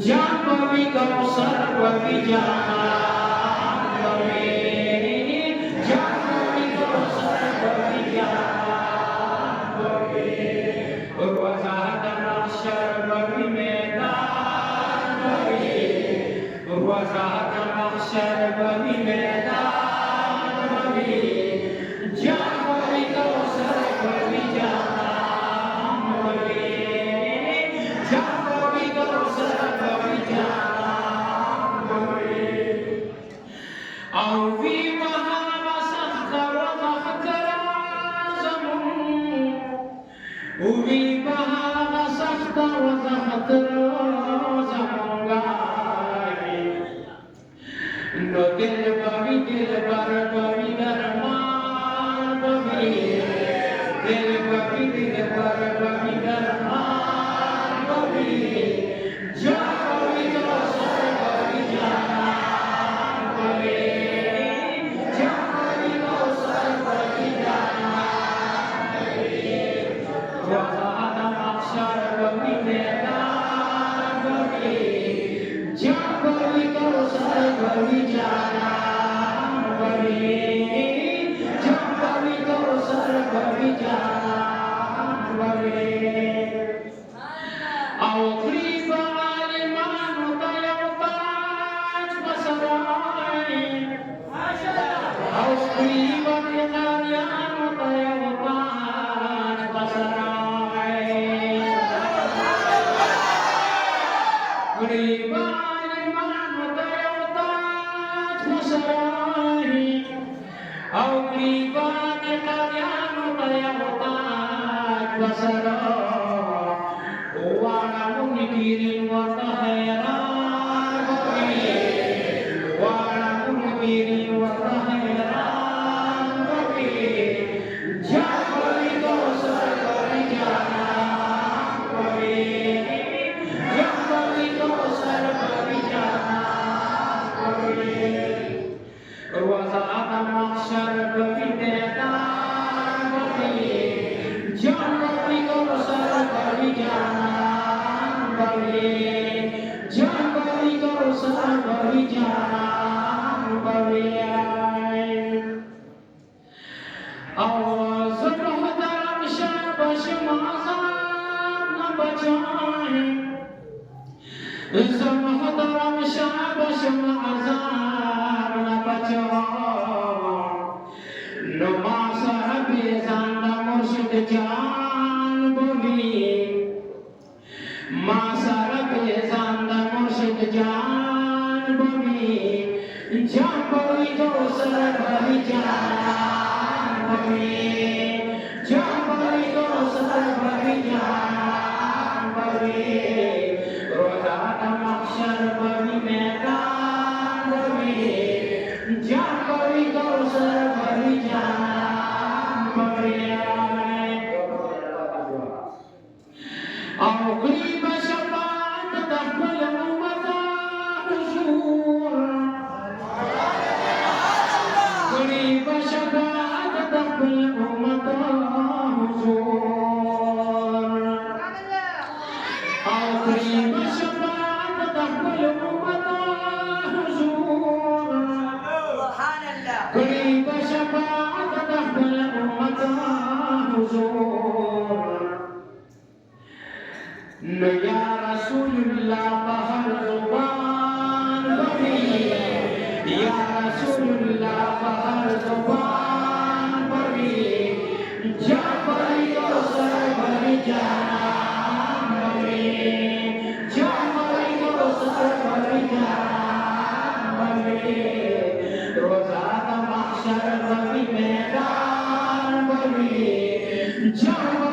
Jambavi Kausar Bavi Jahan Bavi Jambavi Kausar Bavi Jahan Bavi Urwazat Mahsyar Bavi Medan Bavi Urwazat Mahsyar Bavi Medan Bavi Jambavi Kausar Bavi Jahan Bavi Jambavi Kausar Bavi Jahan Bavi Auvi Mahavasakara Mahakara Zamun Uvi Mahavasakara Mahakara Zamungai No Dil Bavi Dilbar Bavi Darman Bavi Dil Bavi Dilbar Bavi Darman Bavi Jambavi Kausar Bavi Jahan Bavi Jambavi Kausar Bavi Jahan Bavi Wazat Mahsyar Bavi Medan Bavi Jambavi Kausar Bavi Jahan Bavi Jambavi Kausar Bavi Jahan Bavi Aukriba alimanu tayautaj pasarai Aukriba alimanu tayautaj pasarai Aukriba alimanu tayautaj pasarai Aukriba alimanu tayautaj pasarai Walaupun dikirim warta heran Bavi Walaupun dikirim warta heran Bavi Jambavi Kausar Bavi Jahan Bavi Jambavi Kausar Bavi Jahan Bavi Wazat Mahsyar Bavi Medan Bavi Jambavi Kausar Bavi Jahan Bavi Jambavi Kausar Bavi Jahan Bavi Awaz Muhtaram Shabash Mazam na bachaye Muhtaram Shabash Mazam na bachaye Namasa Bezanda Murshid Jan Bavi Masara Bezanda Murshid Jan Bavi Jambavi Kausar Bavi Jahan Bavi Jambavi Kausar Bavi Jahan Bavi Rozat Mahsyar Bavi Medan Bavi Jambavi Kausar Bavi Jahan Bavi Auqriba syafaat taqbal ummata huzur Auqriba syafaat taqbal ummata huzur Auqriba syafaat taqbal ummata huzur Auqriba syafaat taqbal ummata huzur Ya Rasulullah bahar zuban Bavi Ya Rasulullah bahar zuban Bavi Jambavi Kausar Bavi Jahan Bavi Jambavi Kausar Bavi Jahan Bavi Rozat Mahsyar Bavi Medan Bavi Jambavi